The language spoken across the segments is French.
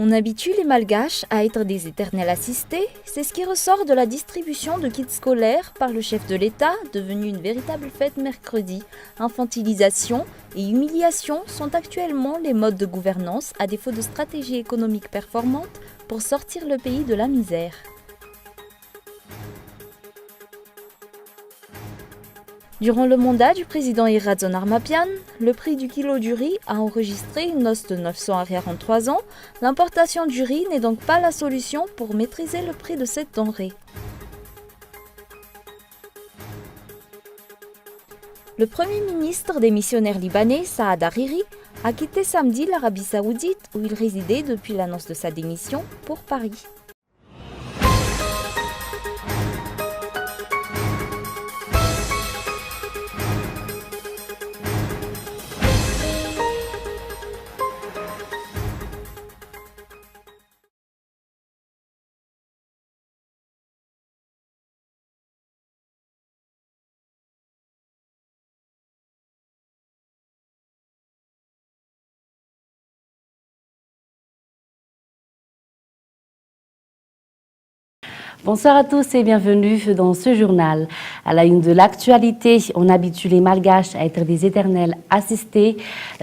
On habitue les Malgaches à être des éternels assistés, c'est ce qui ressort de la distribution de kits scolaires par le chef de l'État, devenue une véritable fête mercredi. Infantilisation et humiliation sont actuellement les modes de gouvernance à défaut de stratégie économique performante pour sortir le pays de la misère. Durant le mandat du président Iratson Armapian, le prix du kilo du riz a enregistré une hausse de 943 ans. L'importation du riz n'est donc pas la solution pour maîtriser le prix de cette denrée. Le premier ministre des missionnaires libanais, Saad Hariri, a quitté samedi l'Arabie Saoudite où il résidait depuis l'annonce de sa démission pour Paris. Bonsoir à tous et bienvenue dans ce journal. À la une de l'actualité, on habitue les Malgaches à être des éternels assistés.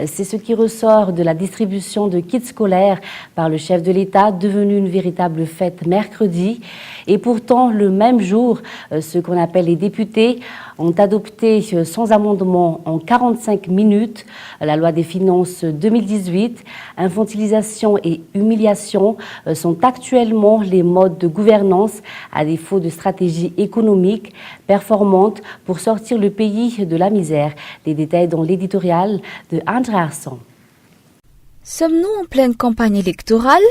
C'est ce qui ressort de la distribution de kits scolaires par le chef de l'État, devenue une véritable fête mercredi. Et pourtant, le même jour, ce qu'on appelle les députés ont adopté sans amendement en 45 minutes la loi des finances 2018. Infantilisation et humiliation sont actuellement les modes de gouvernance à défaut de stratégie économique performante pour sortir le pays de la misère. Les détails dans l'éditorial de André Arson. Sommes-nous en pleine campagne électorale ?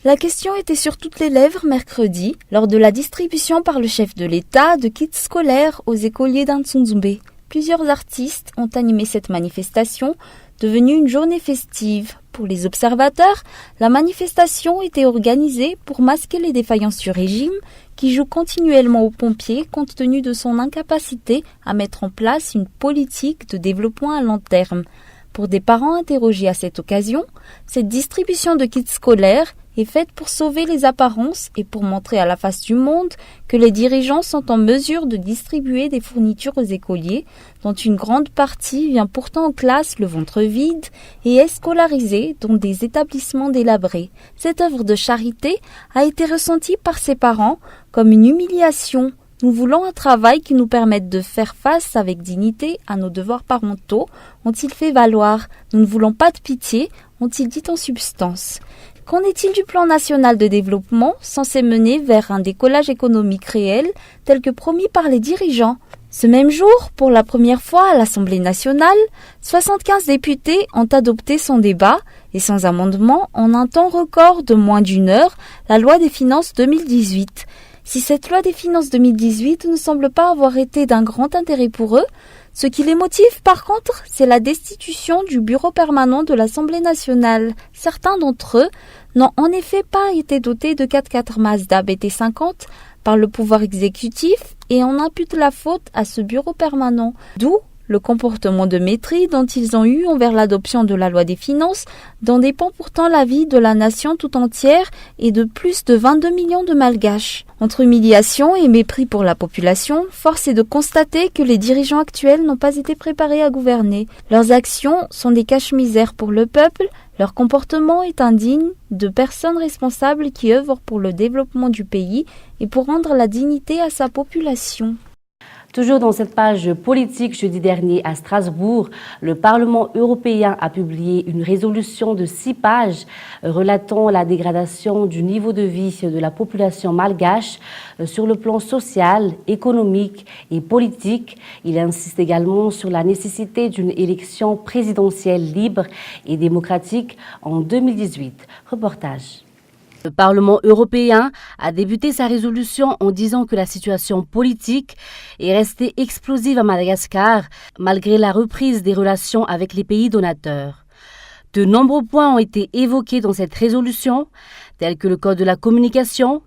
La question était sur toutes les lèvres mercredi lors de la distribution par le chef de l'État de kits scolaires aux écoliers d'Antsonzumbe. Plusieurs artistes ont animé cette manifestation, devenue une journée festive. Pour les observateurs, la manifestation était organisée pour masquer les défaillances du régime qui joue continuellement aux pompiers compte tenu de son incapacité à mettre en place une politique de développement à long terme. Pour des parents interrogés à cette occasion, cette distribution de kits scolaires est faite pour sauver les apparences et pour montrer à la face du monde que les dirigeants sont en mesure de distribuer des fournitures aux écoliers, dont une grande partie vient pourtant en classe le ventre vide et est scolarisée dans des établissements délabrés. Cette œuvre de charité a été ressentie par ses parents comme une humiliation. Nous voulons un travail qui nous permette de faire face avec dignité à nos devoirs parentaux, ont-ils fait valoir. Nous ne voulons pas de pitié, ont-ils dit en substance. Qu'en est-il du plan national de développement censé mener vers un décollage économique réel tel que promis par les dirigeants ? Ce même jour, pour la première fois à l'Assemblée nationale, 75 députés ont adopté sans débat et sans amendement en un temps record de moins d'une heure la loi des finances 2018. Si cette loi des finances 2018 ne semble pas avoir été d'un grand intérêt pour eux, ce qui les motive par contre, c'est la destitution du bureau permanent de l'Assemblée nationale. Certains d'entre eux n'ont en effet pas été dotés de 4x4 Mazda BT50 par le pouvoir exécutif et on impute la faute à ce bureau permanent. D'où le comportement de mépris dont ils ont eu envers l'adoption de la loi des finances, dont dépend pourtant la vie de la nation tout entière et de plus de 22 millions de Malgaches. Entre humiliation et mépris pour la population, force est de constater que les dirigeants actuels n'ont pas été préparés à gouverner. Leurs actions sont des cache-misères pour le peuple, leur comportement est indigne de personnes responsables qui œuvrent pour le développement du pays et pour rendre la dignité à sa population. Toujours dans cette page politique, jeudi dernier à Strasbourg, le Parlement européen a publié une résolution de 6 pages relatant la dégradation du niveau de vie de la population malgache sur le plan social, économique et politique. Il insiste également sur la nécessité d'une élection présidentielle libre et démocratique en 2018. Reportage. Le Parlement européen a débuté sa résolution en disant que la situation politique est restée explosive à Madagascar malgré la reprise des relations avec les pays donateurs. De nombreux points ont été évoqués dans cette résolution, tels que le code de la communication,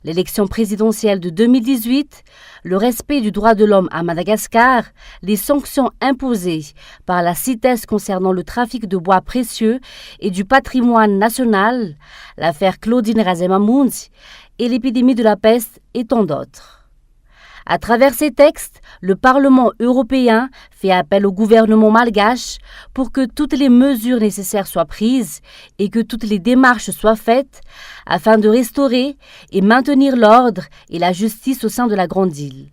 L'élection présidentielle de 2018, le respect du droit de l'homme à Madagascar, les sanctions imposées par la CITES concernant le trafic de bois précieux et du patrimoine national, l'affaire Claudine Razemamounzi et l'épidémie de la peste et tant d'autres. À travers ces textes, le Parlement européen fait appel au gouvernement malgache pour que toutes les mesures nécessaires soient prises et que toutes les démarches soient faites afin de restaurer et maintenir l'ordre et la justice au sein de la Grande Île.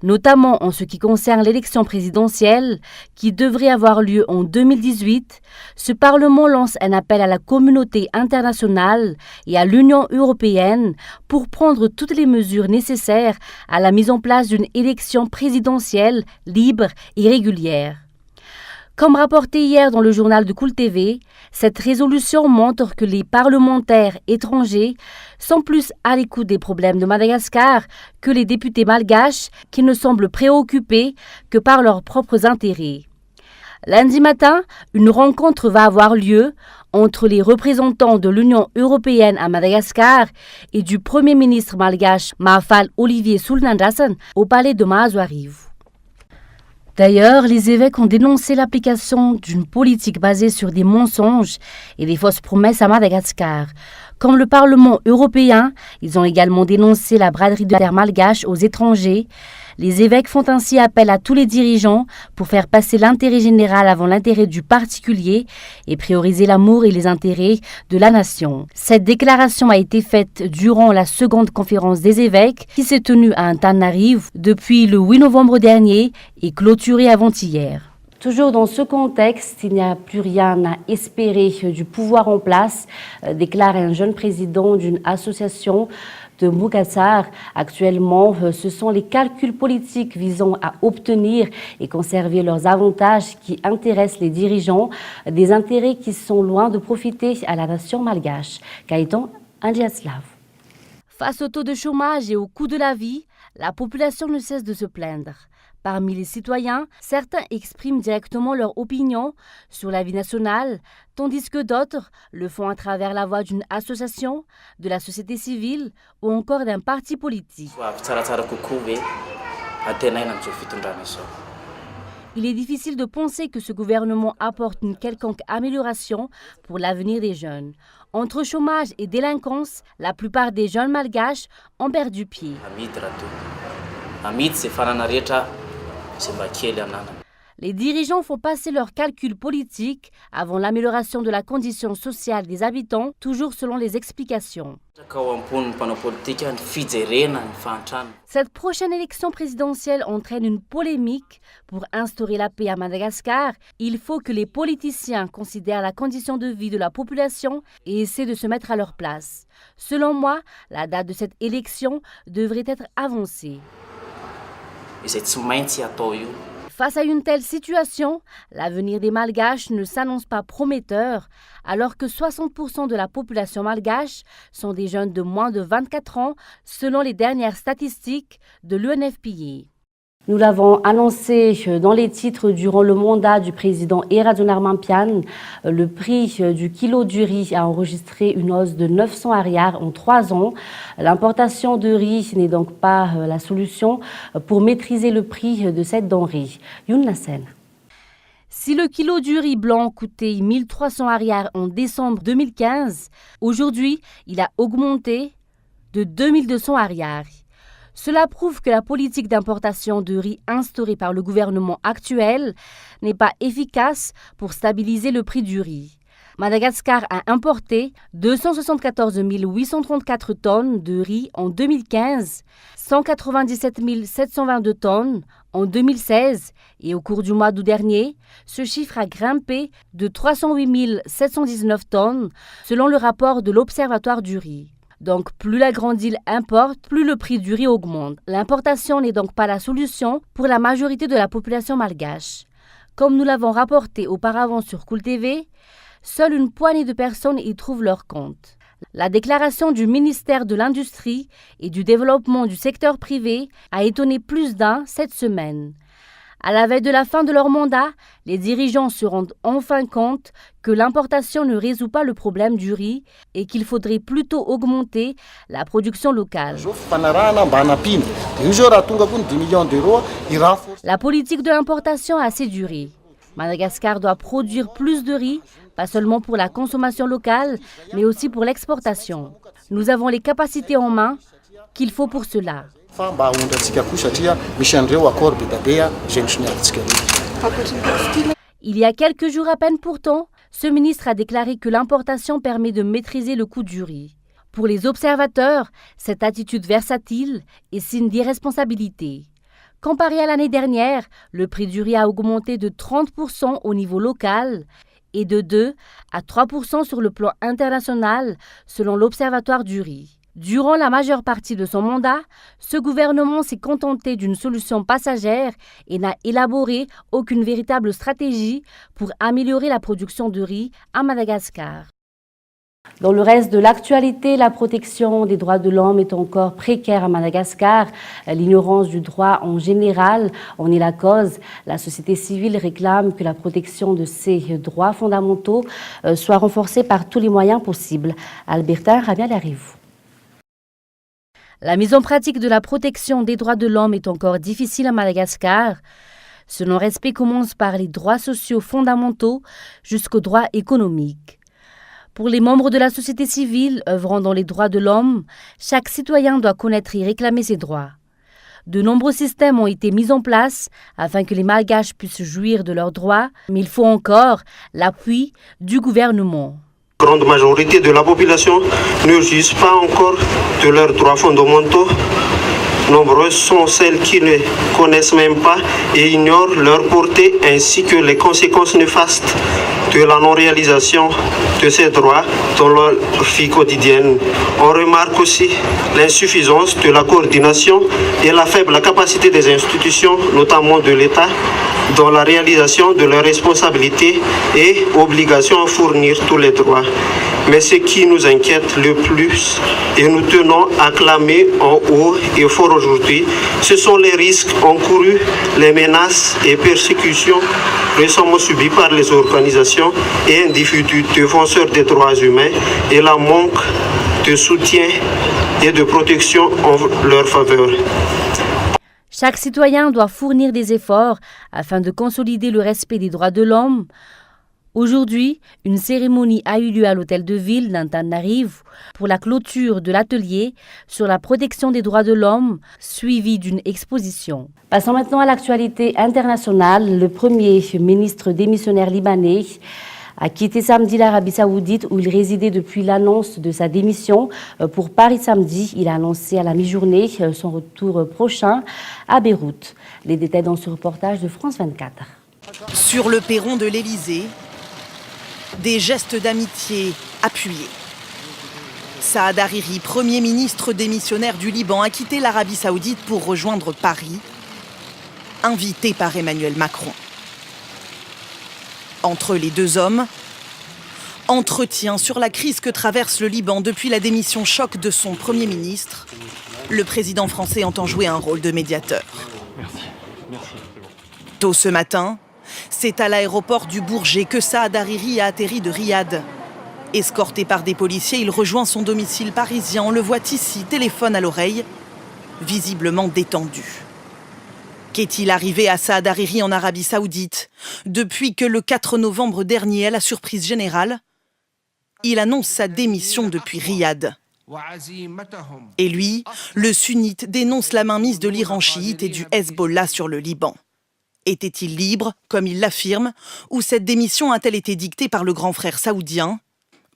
Notamment en ce qui concerne l'élection présidentielle qui devrait avoir lieu en 2018, ce Parlement lance un appel à la communauté internationale et à l'Union européenne pour prendre toutes les mesures nécessaires à la mise en place d'une élection présidentielle libre et régulière. Comme rapporté hier dans le journal de Cool TV, cette résolution montre que les parlementaires étrangers sont plus à l'écoute des problèmes de Madagascar que les députés malgaches qui ne semblent préoccupés que par leurs propres intérêts. Lundi matin, une rencontre va avoir lieu entre les représentants de l'Union européenne à Madagascar et du Premier ministre malgache Mahafal Olivier Soulnandrasan au palais de Mahazoarivo. D'ailleurs, les évêques ont dénoncé l'application d'une politique basée sur des mensonges et des fausses promesses à Madagascar. Comme le Parlement européen, ils ont également dénoncé la braderie de terre malgache aux étrangers. Les évêques font ainsi appel à tous les dirigeants pour faire passer l'intérêt général avant l'intérêt du particulier et prioriser l'amour et les intérêts de la nation. Cette déclaration a été faite durant la seconde conférence des évêques qui s'est tenue à Antananarivo depuis le 8 novembre dernier et clôturée avant-hier. Toujours dans ce contexte, il n'y a plus rien à espérer du pouvoir en place, déclare un jeune président d'une association de Mugassar. Actuellement, ce sont les calculs politiques visant à obtenir et conserver leurs avantages qui intéressent les dirigeants, des intérêts qui sont loin de profiter à la nation malgache. Gaëtan Andjiaslav. Face au taux de chômage et au coût de la vie, la population ne cesse de se plaindre. Parmi les citoyens, certains expriment directement leur opinion sur la vie nationale, tandis que d'autres le font à travers la voix d'une association, de la société civile ou encore d'un parti politique. Il est difficile de penser que ce gouvernement apporte une quelconque amélioration pour l'avenir des jeunes. Entre chômage et délinquance, la plupart des jeunes malgaches ont perdu pied. Les dirigeants font passer leurs calculs politiques avant l'amélioration de la condition sociale des habitants, toujours selon les explications. Cette prochaine élection présidentielle entraîne une polémique. Pour instaurer la paix à Madagascar, il faut que les politiciens considèrent la condition de vie de la population et essaient de se mettre à leur place. Selon moi, la date de cette élection devrait être avancée. Face à une telle situation, l'avenir des Malgaches ne s'annonce pas prometteur, alors que 60% de la population malgache sont des jeunes de moins de 24 ans, selon les dernières statistiques de l'UNFPA. Nous l'avons annoncé dans les titres durant le mandat du président Eradunarmampian. Le prix du kilo du riz a enregistré une hausse de 900 ariars en 3 ans. L'importation de riz n'est donc pas la solution pour maîtriser le prix de cette denrée. Youn Nassen. Si le kilo du riz blanc coûtait 1300 ariars en décembre 2015, aujourd'hui, il a augmenté de 2200 ariars. Cela prouve que la politique d'importation de riz instaurée par le gouvernement actuel n'est pas efficace pour stabiliser le prix du riz. Madagascar a importé 274 834 tonnes de riz en 2015, 197 722 tonnes en 2016 et au cours du mois d'août dernier, ce chiffre a grimpé de 308 719 tonnes selon le rapport de l'Observatoire du riz. Donc, plus la Grande Île importe, plus le prix du riz augmente. L'importation n'est donc pas la solution pour la majorité de la population malgache. Comme nous l'avons rapporté auparavant sur Cool TV, seule une poignée de personnes y trouvent leur compte. La déclaration du ministère de l'Industrie et du Développement du secteur privé a étonné plus d'un cette semaine. À la veille de la fin de leur mandat, les dirigeants se rendent enfin compte que l'importation ne résout pas le problème du riz et qu'il faudrait plutôt augmenter la production locale. La politique de l'importation a assez duré. Madagascar doit produire plus de riz, pas seulement pour la consommation locale, mais aussi pour l'exportation. Nous avons les capacités en main qu'il faut pour cela. Il y a quelques jours à peine pourtant, ce ministre a déclaré que l'importation permet de maîtriser le coût du riz. Pour les observateurs, cette attitude versatile est signe d'irresponsabilité. Comparé à l'année dernière, le prix du riz a augmenté de 30% au niveau local et de 2 à 3% sur le plan international, selon l'Observatoire du riz. Durant la majeure partie de son mandat, ce gouvernement s'est contenté d'une solution passagère et n'a élaboré aucune véritable stratégie pour améliorer la production de riz à Madagascar. Dans le reste de l'actualité, la protection des droits de l'homme est encore précaire à Madagascar. L'ignorance du droit en général en est la cause. La société civile réclame que la protection de ces droits fondamentaux soit renforcée par tous les moyens possibles. Albertin Rabial-Arrivou. La mise en pratique de la protection des droits de l'homme est encore difficile à Madagascar. Ce non-respect commence par les droits sociaux fondamentaux jusqu'aux droits économiques. Pour les membres de la société civile œuvrant dans les droits de l'homme, chaque citoyen doit connaître et réclamer ses droits. De nombreux systèmes ont été mis en place afin que les Malgaches puissent jouir de leurs droits, mais il faut encore l'appui du gouvernement. La grande majorité de la population ne jouissent pas encore de leurs droits fondamentaux. Nombreuses sont celles qui ne connaissent même pas et ignorent leur portée ainsi que les conséquences néfastes de la non-réalisation de ces droits dans leur vie quotidienne. On remarque aussi l'insuffisance de la coordination et la faible capacité des institutions, notamment de l'État, dans la réalisation de leurs responsabilités et obligations à fournir tous les droits. Mais ce qui nous inquiète le plus et nous tenons à clamer en haut et fort aujourd'hui, ce sont les risques encourus, les menaces et persécutions récemment subies par les organisations et individus défenseurs des droits humains et la manque de soutien et de protection en leur faveur. Chaque citoyen doit fournir des efforts afin de consolider le respect des droits de l'homme. Aujourd'hui, une cérémonie a eu lieu à l'hôtel de ville d'Antananarivo pour la clôture de l'atelier sur la protection des droits de l'homme, suivie d'une exposition. Passons maintenant à l'actualité internationale. Le premier ministre démissionnaire libanais a quitté samedi l'Arabie Saoudite où il résidait depuis l'annonce de sa démission. Pour Paris samedi, il a annoncé à la mi-journée son retour prochain à Beyrouth. Les détails dans ce reportage de France 24. Sur le perron de l'Élysée, des gestes d'amitié appuyés. Saad Hariri, Premier ministre démissionnaire du Liban, a quitté l'Arabie Saoudite pour rejoindre Paris, invité par Emmanuel Macron. Entre les deux hommes, entretien sur la crise que traverse le Liban depuis la démission choc de son Premier ministre. Le président français entend jouer un rôle de médiateur. Tôt ce matin, c'est à l'aéroport du Bourget que Saad Hariri a atterri de Riyad. Escorté par des policiers, il rejoint son domicile parisien. On le voit ici, téléphone à l'oreille, visiblement détendu. Qu'est-il arrivé à Saad Hariri en Arabie Saoudite depuis que le 4 novembre dernier, à la surprise générale, il annonce sa démission depuis Riyad. Et lui, le sunnite, dénonce la mainmise de l'Iran chiite et du Hezbollah sur le Liban. Était-il libre, comme il l'affirme, ou cette démission a-t-elle été dictée par le grand frère saoudien ?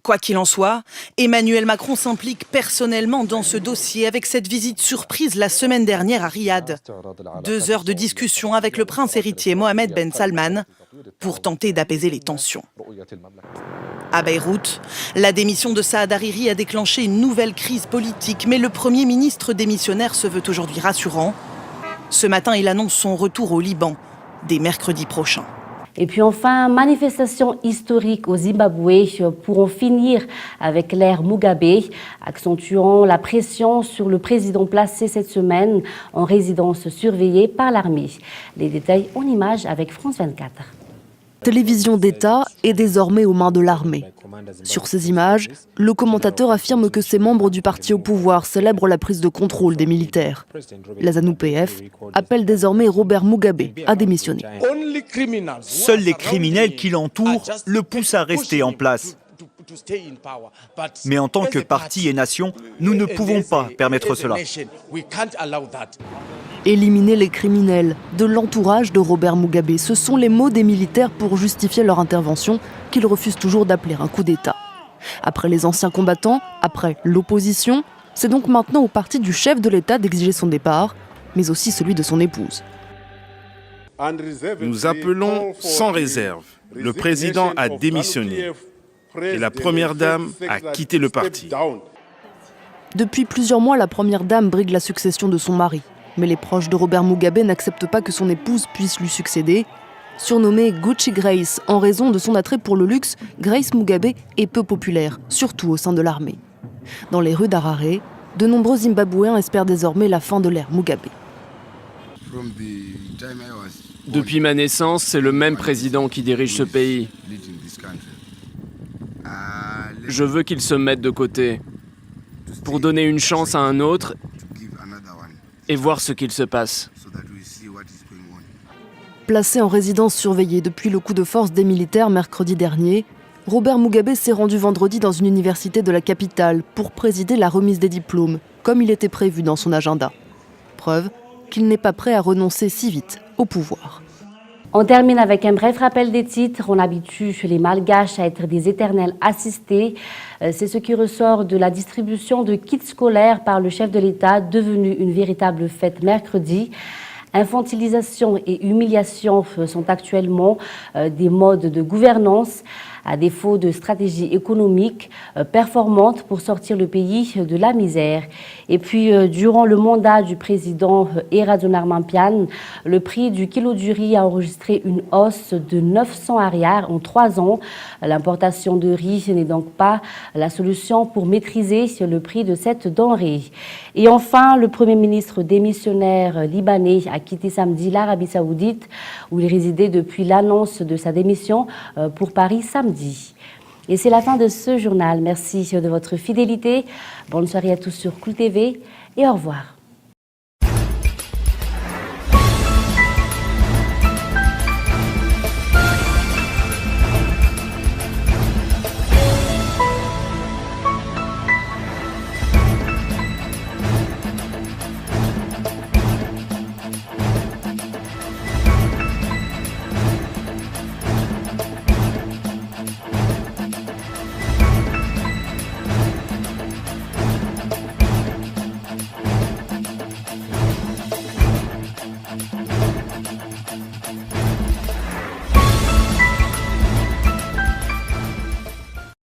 Quoi qu'il en soit, Emmanuel Macron s'implique personnellement dans ce dossier avec cette visite surprise la semaine dernière à Riyad. 2 heures de discussion avec le prince héritier Mohamed Ben Salman pour tenter d'apaiser les tensions. À Beyrouth, la démission de Saad Hariri a déclenché une nouvelle crise politique, mais le Premier ministre démissionnaire se veut aujourd'hui rassurant. Ce matin, il annonce son retour au Liban dès mercredi prochain. Et puis enfin, manifestation historique au Zimbabwe pour en finir avec l'ère Mugabe, accentuant la pression sur le président placé cette semaine en résidence surveillée par l'armée. Les détails en images avec France 24. Télévision d'État est désormais aux mains de l'armée. Sur ces images, le commentateur affirme que ces membres du parti au pouvoir célèbrent la prise de contrôle des militaires. La ZANU-PF appelle désormais Robert Mugabe à démissionner. Seuls les criminels qui l'entourent le poussent à rester en place. Mais en tant que parti et nation, nous ne pouvons pas permettre cela. Éliminer les criminels de l'entourage de Robert Mugabe, ce sont les mots des militaires pour justifier leur intervention qu'ils refusent toujours d'appeler un coup d'État. Après les anciens combattants, après l'opposition, c'est donc maintenant au parti du chef de l'État d'exiger son départ, mais aussi celui de son épouse. Nous appelons sans réserve le président à démissionner et la première dame a quitté le parti. Depuis plusieurs mois, la première dame brigue la succession de son mari. Mais les proches de Robert Mugabe n'acceptent pas que son épouse puisse lui succéder. Surnommée Gucci Grace en raison de son attrait pour le luxe, Grace Mugabe est peu populaire, surtout au sein de l'armée. Dans les rues d'Harare, de nombreux Zimbabwéens espèrent désormais la fin de l'ère Mugabe. Depuis ma naissance, c'est le même président qui dirige ce pays. Je veux qu'il se mette de côté pour donner une chance à un autre et voir ce qu'il se passe. Placé en résidence surveillée depuis le coup de force des militaires mercredi dernier, Robert Mugabe s'est rendu vendredi dans une université de la capitale pour présider la remise des diplômes, comme il était prévu dans son agenda. Preuve qu'il n'est pas prêt à renoncer si vite au pouvoir. On termine avec un bref rappel des titres. On habitue les Malgaches à être des éternels assistés. C'est ce qui ressort de la distribution de kits scolaires par le chef de l'État, devenue une véritable fête mercredi. Infantilisation et humiliation sont actuellement des modes de gouvernance, à défaut de stratégie économique performante pour sortir le pays de la misère. Et puis, durant le mandat du président Eradunarmampian, le prix du kilo du riz a enregistré une hausse de 900 ariars en 3 ans. L'importation de riz n'est donc pas la solution pour maîtriser le prix de cette denrée. Et enfin, le Premier ministre démissionnaire libanais a quitté samedi l'Arabie Saoudite, où il résidait depuis l'annonce de sa démission pour Paris samedi. Et c'est la fin de ce journal. Merci de votre fidélité. Bonne soirée à tous sur Cool TV et au revoir.